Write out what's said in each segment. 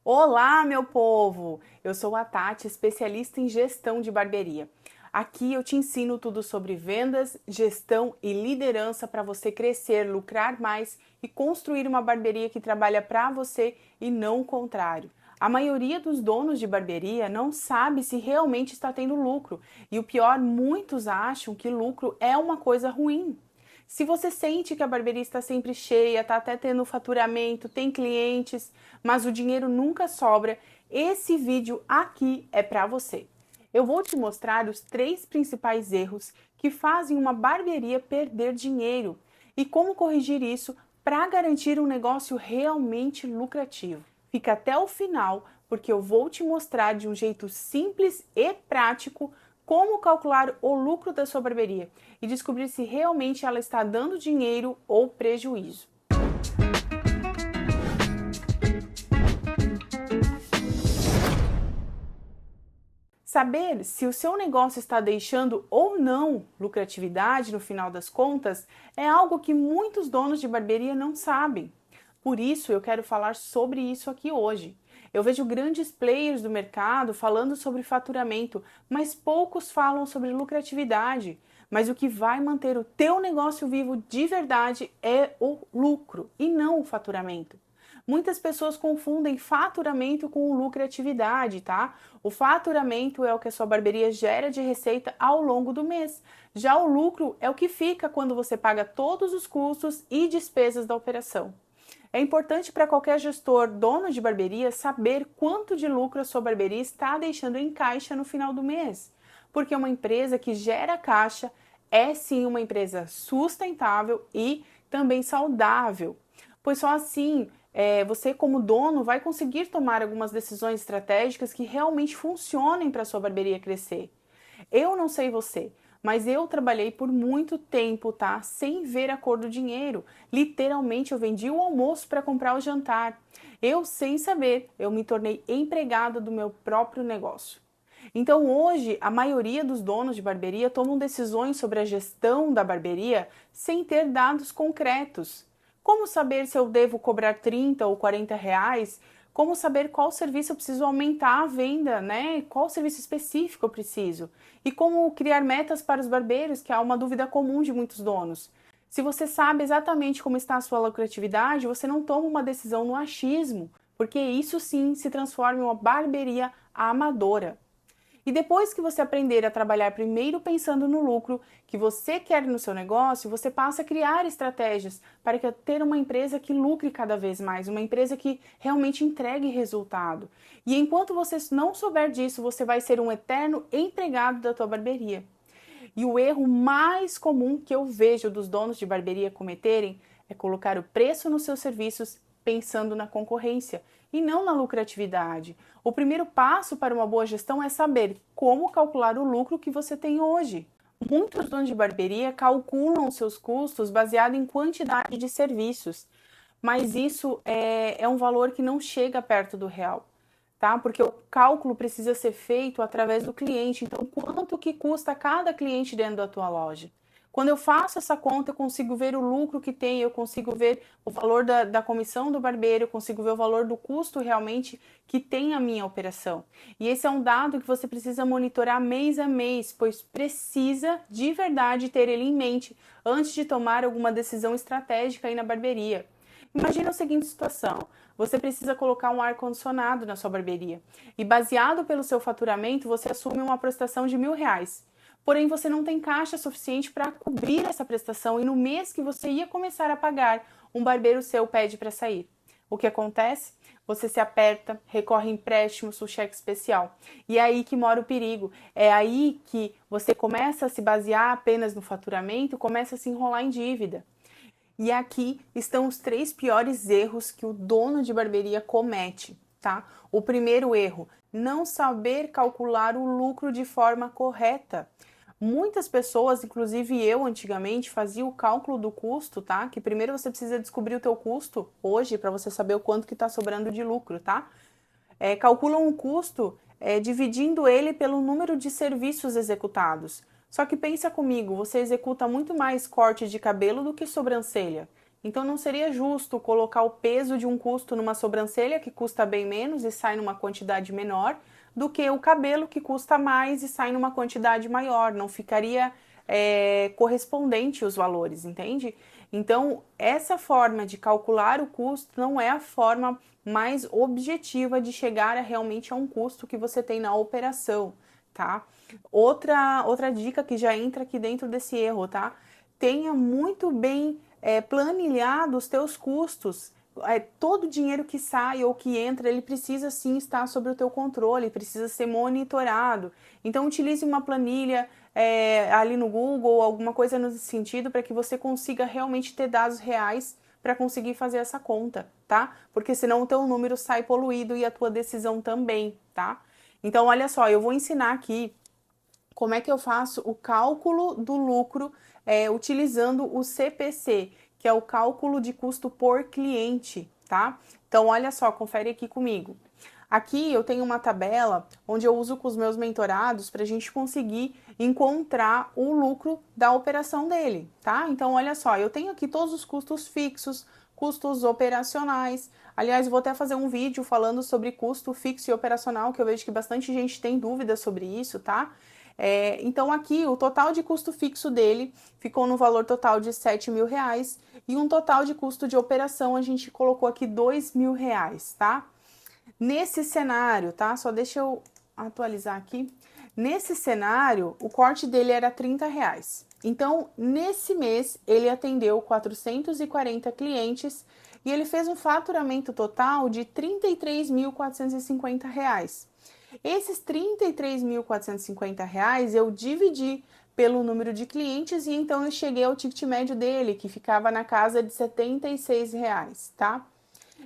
Olá, meu povo! Eu sou a Tati, especialista em gestão de barbearia. Aqui eu te ensino tudo sobre vendas, gestão e liderança para você crescer, lucrar mais e construir uma barbearia que trabalha para você e não o contrário. A maioria dos donos de barbearia não sabe se realmente está tendo lucro e o pior, muitos acham que lucro é uma coisa ruim. Se você sente que a barbearia está sempre cheia, está até tendo faturamento, tem clientes, mas o dinheiro nunca sobra, esse vídeo aqui é para você. Eu vou te mostrar os 3 principais erros que fazem uma barbearia perder dinheiro e como corrigir isso para garantir um negócio realmente lucrativo. Fica até o final, porque eu vou te mostrar de um jeito simples e prático como calcular o lucro da sua barbearia e descobrir se realmente ela está dando dinheiro ou prejuízo. Saber se o seu negócio está deixando ou não lucratividade no final das contas é algo que muitos donos de barbearia não sabem. Por isso eu quero falar sobre isso aqui hoje. Eu vejo grandes players do mercado falando sobre faturamento, mas poucos falam sobre lucratividade. Mas o que vai manter o teu negócio vivo de verdade é o lucro e não o faturamento. Muitas pessoas confundem faturamento com lucratividade, tá? O faturamento é o que a sua barbearia gera de receita ao longo do mês. Já o lucro é o que fica quando você paga todos os custos e despesas da operação. É importante para qualquer gestor, dono de barbearia, saber quanto de lucro a sua barbearia está deixando em caixa no final do mês. Porque uma empresa que gera caixa é sim uma empresa sustentável e também saudável. Pois só assim você, como dono, vai conseguir tomar algumas decisões estratégicas que realmente funcionem para a sua barbearia crescer. Eu não sei você, mas eu trabalhei por muito tempo, tá? Sem ver a cor do dinheiro. Literalmente, eu vendi o almoço para comprar o jantar. Eu, sem saber, eu me tornei empregada do meu próprio negócio. Então, hoje, a maioria dos donos de barbearia tomam decisões sobre a gestão da barbearia sem ter dados concretos. Como saber se eu devo cobrar 30 ou 40 reais? Como saber qual serviço eu preciso aumentar a venda, né? Qual serviço específico eu preciso? E como criar metas para os barbeiros, que é uma dúvida comum de muitos donos. Se você sabe exatamente como está a sua lucratividade, você não toma uma decisão no achismo, porque isso sim se transforma em uma barbearia amadora. E depois que você aprender a trabalhar primeiro pensando no lucro que você quer no seu negócio, você passa a criar estratégias para ter uma empresa que lucre cada vez mais, uma empresa que realmente entregue resultado. E enquanto você não souber disso, você vai ser um eterno empregado da tua barbearia. E o erro mais comum que eu vejo dos donos de barbearia cometerem é colocar o preço nos seus serviços pensando na concorrência e não na lucratividade. O primeiro passo para uma boa gestão é saber como calcular o lucro que você tem hoje. Muitos donos de barbearia calculam seus custos baseado em quantidade de serviços, mas isso é um valor que não chega perto do real, tá? Porque o cálculo precisa ser feito através do cliente. Então, quanto que custa cada cliente dentro da tua loja? Quando eu faço essa conta, eu consigo ver o lucro que tem, eu consigo ver o valor da comissão do barbeiro, eu consigo ver o valor do custo realmente que tem a minha operação. E esse é um dado que você precisa monitorar mês a mês, pois precisa de verdade ter ele em mente antes de tomar alguma decisão estratégica aí na barbearia. Imagina a seguinte situação: você precisa colocar um ar-condicionado na sua barbearia e, baseado pelo seu faturamento, você assume uma prestação de R$ 1.000. Porém, você não tem caixa suficiente para cobrir essa prestação e no mês que você ia começar a pagar, um barbeiro seu pede para sair. O que acontece? Você se aperta, recorre a empréstimos, o cheque especial. E é aí que mora o perigo. É aí que você começa a se basear apenas no faturamento, começa a se enrolar em dívida. E aqui estão os 3 piores erros que o dono de barbearia comete, tá? O primeiro erro, não saber calcular o lucro de forma correta. Muitas pessoas, inclusive eu antigamente, fazia o cálculo do custo, tá? Que primeiro você precisa descobrir o teu custo hoje para você saber o quanto que está sobrando de lucro, tá? Calculam o custo dividindo ele pelo número de serviços executados. Só que pensa comigo, você executa muito mais corte de cabelo do que sobrancelha. Então não seria justo colocar o peso de um custo numa sobrancelha que custa bem menos e sai numa quantidade menor, do que o cabelo que custa mais e sai numa quantidade maior. Não ficaria correspondente os valores, entende? Então, essa forma de calcular o custo não é a forma mais objetiva de chegar realmente a um custo que você tem na operação, tá? Outra dica que já entra aqui dentro desse erro, tá? Tenha muito bem planilhado os teus custos. Todo o dinheiro que sai ou que entra, ele precisa sim estar sob o teu controle, precisa ser monitorado. Então, utilize uma planilha ali no Google, alguma coisa nesse sentido, para que você consiga realmente ter dados reais para conseguir fazer essa conta, tá? Porque senão o teu número sai poluído e a tua decisão também, tá? Então, olha só, eu vou ensinar aqui como é que eu faço o cálculo do lucro utilizando o CPC, que é o cálculo de custo por cliente, tá? Então, olha só, confere aqui comigo. Aqui eu tenho uma tabela onde eu uso com os meus mentorados para a gente conseguir encontrar o lucro da operação dele, tá? Então, olha só, eu tenho aqui todos os custos fixos, custos operacionais. Aliás, vou até fazer um vídeo falando sobre custo fixo e operacional, que eu vejo que bastante gente tem dúvidas sobre isso, tá? Então aqui o total de custo fixo dele ficou no valor total de R$7.000 e um total de custo de operação a gente colocou aqui R$2.000, tá? Nesse cenário, tá? Só deixa eu atualizar aqui. Nesse cenário, o corte dele era R$30. Então, nesse mês, ele atendeu 440 clientes e ele fez um faturamento total de R$33.450. Esses R$33.450 eu dividi pelo número de clientes e então eu cheguei ao ticket médio dele, que ficava na casa de R$76, tá?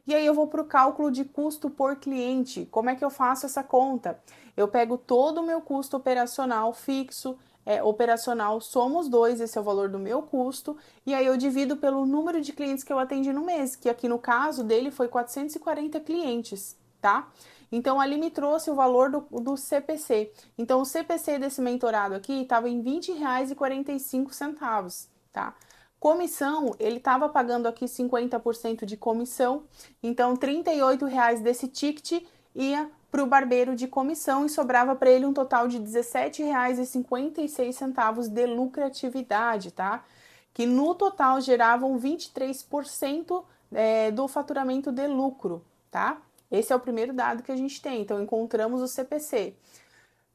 E aí eu vou para o cálculo de custo por cliente. Como é que eu faço essa conta? Eu pego todo o meu custo operacional fixo, operacional, somo os dois, esse é o valor do meu custo, e aí eu divido pelo número de clientes que eu atendi no mês, que aqui no caso dele foi 440 clientes, tá? Então, ali me trouxe o valor do CPC. Então, o CPC desse mentorado aqui estava em R$20,45, tá? Comissão, ele estava pagando aqui 50% de comissão, então R$38 desse ticket ia para o barbeiro de comissão e sobrava para ele um total de R$17,56 de lucratividade, tá? Que no total geravam 23% do faturamento de lucro, tá? Esse é o primeiro dado que a gente tem, então encontramos o CPC.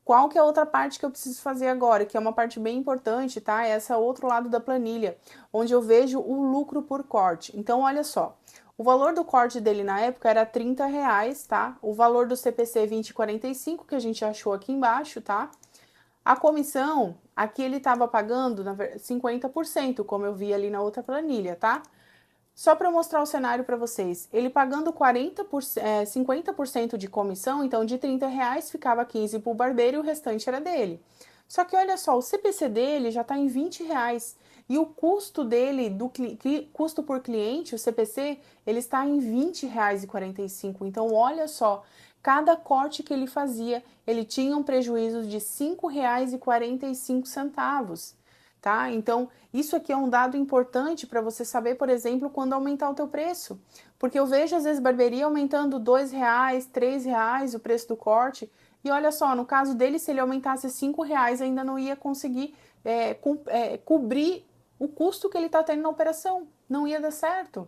Qual que é a outra parte que eu preciso fazer agora, que é uma parte bem importante, tá? Essa é o outro lado da planilha, onde eu vejo o lucro por corte. Então, olha só, o valor do corte dele na época era R$30, tá? O valor do CPC 20,45, que a gente achou aqui embaixo, tá? A comissão, aqui ele estava pagando 50%, como eu vi ali na outra planilha, tá? Só para mostrar o cenário para vocês, ele pagando 50% de comissão, então de R$30 ficava 15 para o barbeiro e o restante era dele. Só que olha só, o CPC dele já está em R$20 e o custo dele, custo por cliente, o CPC, ele está em R$20,45. Então olha só, cada corte que ele fazia, ele tinha um prejuízo de R$5,45. Tá? Então, isso aqui é um dado importante para você saber, por exemplo, quando aumentar o teu preço. Porque eu vejo, às vezes, barbearia aumentando R$2, R$3 o preço do corte. E olha só, no caso dele, se ele aumentasse R$5, ainda não ia conseguir cobrir o custo que ele está tendo na operação. Não ia dar certo.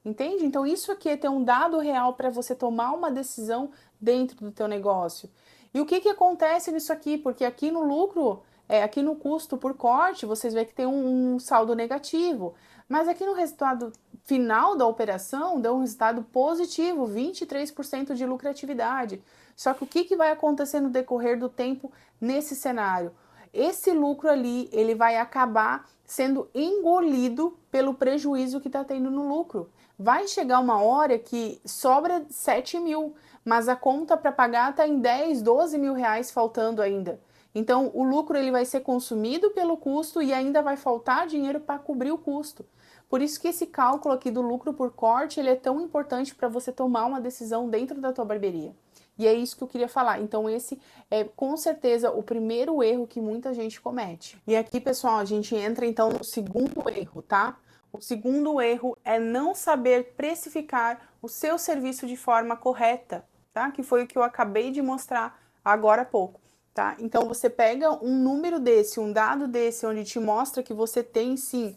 Entende? Então, isso aqui é ter um dado real para você tomar uma decisão dentro do teu negócio. E o que acontece nisso aqui? Porque aqui no lucro... aqui no custo por corte, vocês veem que tem um saldo negativo, mas aqui no resultado final da operação, deu um resultado positivo, 23% de lucratividade. Só que o que vai acontecer no decorrer do tempo nesse cenário? Esse lucro ali, ele vai acabar sendo engolido pelo prejuízo que está tendo no lucro. Vai chegar uma hora que sobra 7 mil, mas a conta para pagar está em 10, 12 mil reais faltando ainda. Então, o lucro ele vai ser consumido pelo custo e ainda vai faltar dinheiro para cobrir o custo. Por isso que esse cálculo aqui do lucro por corte, ele é tão importante para você tomar uma decisão dentro da tua barbearia. E é isso que eu queria falar. Então, esse é com certeza o primeiro erro que muita gente comete. E aqui, pessoal, a gente entra então no segundo erro, tá? O segundo erro é não saber precificar o seu serviço de forma correta, tá? Que foi o que eu acabei de mostrar agora há pouco, tá? Então você pega um número desse, um dado desse, onde te mostra que você tem sim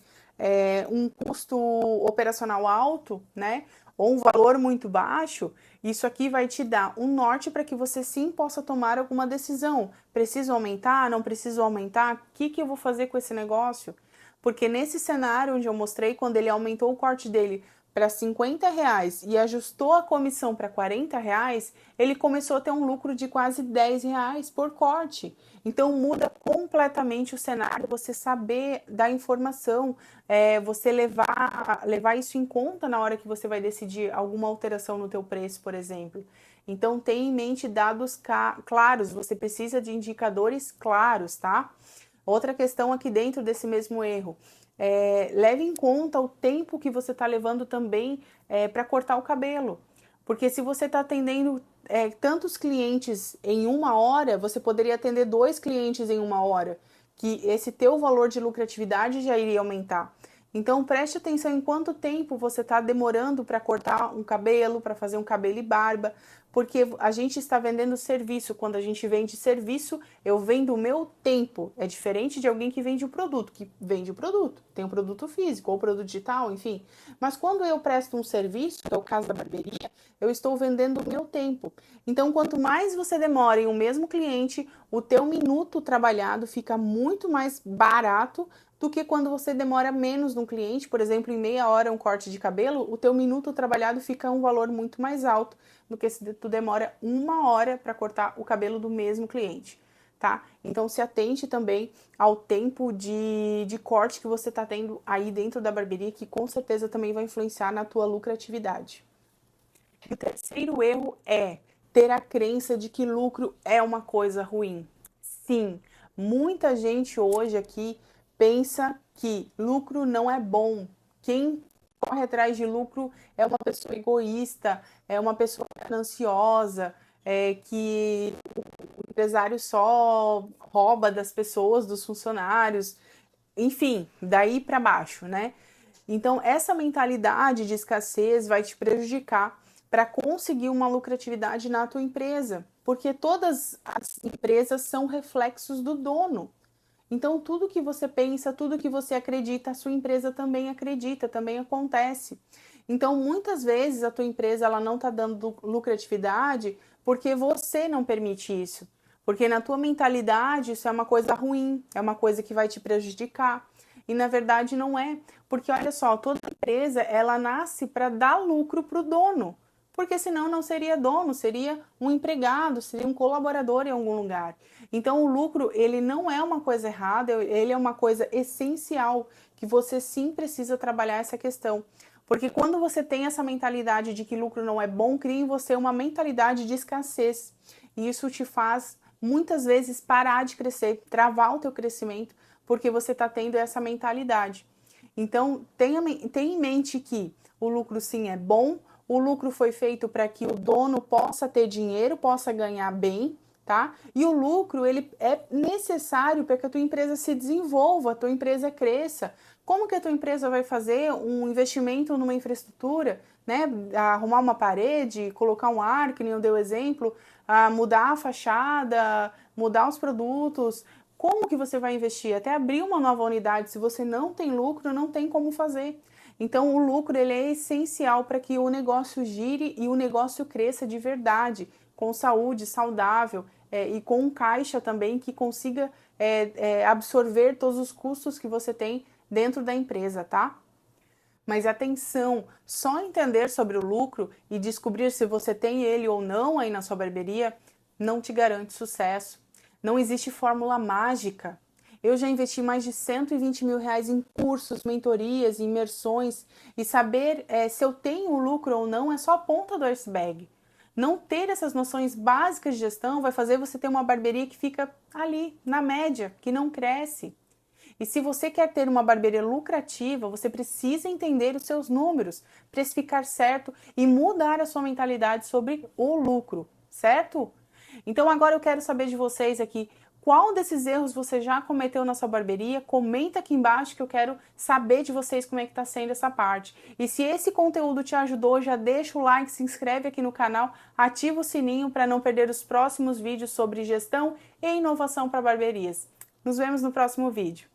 um custo operacional alto, né? Ou um valor muito baixo, isso aqui vai te dar um norte para que você sim possa tomar alguma decisão. Preciso aumentar? Não preciso aumentar? O que eu vou fazer com esse negócio? Porque nesse cenário onde eu mostrei, quando ele aumentou o corte dele para R$ 50 e ajustou a comissão para R$ 40, ele começou a ter um lucro de quase R$ 10 por corte. Então muda completamente o cenário, você saber da informação, você levar isso em conta na hora que você vai decidir alguma alteração no teu preço, por exemplo. Então tenha em mente dados claros, você precisa de indicadores claros, tá? Outra questão aqui dentro desse mesmo erro, leve em conta o tempo que você está levando também para cortar o cabelo. Porque se você está atendendo tantos clientes em uma hora, você poderia atender 2 clientes em uma hora, que esse teu valor de lucratividade já iria aumentar. Então preste atenção em quanto tempo você está demorando para cortar um cabelo, para fazer um cabelo e barba, porque a gente está vendendo serviço. Quando a gente vende serviço, eu vendo o meu tempo. É diferente de alguém que vende o produto, que vende o produto. Tem um produto físico ou produto digital, enfim. Mas quando eu presto um serviço, que é o caso da barbearia, eu estou vendendo o meu tempo. Então, quanto mais você demora em um mesmo cliente, o teu minuto trabalhado fica muito mais barato do que quando você demora menos no cliente, por exemplo, em meia hora um corte de cabelo, o teu minuto trabalhado fica um valor muito mais alto do que se tu demora uma hora para cortar o cabelo do mesmo cliente, tá? Então se atente também ao tempo de corte que você está tendo aí dentro da barbearia, que com certeza também vai influenciar na tua lucratividade. E o terceiro erro é ter a crença de que lucro é uma coisa ruim. Sim, muita gente hoje aqui pensa que lucro não é bom. Quem corre atrás de lucro é uma pessoa egoísta, é uma pessoa gananciosa, que o empresário só rouba das pessoas, dos funcionários, enfim, daí para baixo, né? Então, essa mentalidade de escassez vai te prejudicar para conseguir uma lucratividade na tua empresa, porque todas as empresas são reflexos do dono. Então, tudo que você pensa, tudo que você acredita, a sua empresa também acredita, também acontece. Então, muitas vezes a tua empresa ela não está dando lucratividade porque você não permite isso. Porque na tua mentalidade isso é uma coisa ruim, é uma coisa que vai te prejudicar. E na verdade não é, porque olha só, toda empresa ela nasce para dar lucro para o dono, porque senão não seria dono, seria um empregado, seria um colaborador em algum lugar. Então o lucro ele não é uma coisa errada, ele é uma coisa essencial que você sim precisa trabalhar essa questão. Porque quando você tem essa mentalidade de que lucro não é bom, cria em você uma mentalidade de escassez. E isso te faz muitas vezes parar de crescer, travar o teu crescimento, porque você está tendo essa mentalidade. Então, tenha em mente que o lucro sim é bom, o lucro foi feito para que o dono possa ter dinheiro, possa ganhar bem, tá? E o lucro, ele é necessário para que a tua empresa se desenvolva, a tua empresa cresça. Como que a tua empresa vai fazer um investimento numa infraestrutura, né? Arrumar uma parede, colocar um ar, que nem eu dei o exemplo, mudar a fachada, mudar os produtos. Como que você vai investir? Até abrir uma nova unidade, se você não tem lucro, não tem como fazer. Então, o lucro ele é essencial para que o negócio gire e o negócio cresça de verdade, com saúde, saudável e com um caixa também que consiga absorver todos os custos que você tem dentro da empresa, tá? Mas atenção, só entender sobre o lucro e descobrir se você tem ele ou não aí na sua barbearia não te garante sucesso. Não existe fórmula mágica. Eu já investi mais de R$ 120 mil em cursos, mentorias, imersões e saber se eu tenho lucro ou não é só a ponta do iceberg. Não ter essas noções básicas de gestão vai fazer você ter uma barbearia que fica ali, na média, que não cresce. E se você quer ter uma barbearia lucrativa, você precisa entender os seus números, precificar certo e mudar a sua mentalidade sobre o lucro, certo? Então agora eu quero saber de vocês aqui, Qual desses erros você já cometeu na sua barbearia? Comenta aqui embaixo que eu quero saber de vocês como é que está sendo essa parte. E se esse conteúdo te ajudou, já deixa o like, se inscreve aqui no canal, ativa o sininho para não perder os próximos vídeos sobre gestão e inovação para barbearias. Nos vemos no próximo vídeo.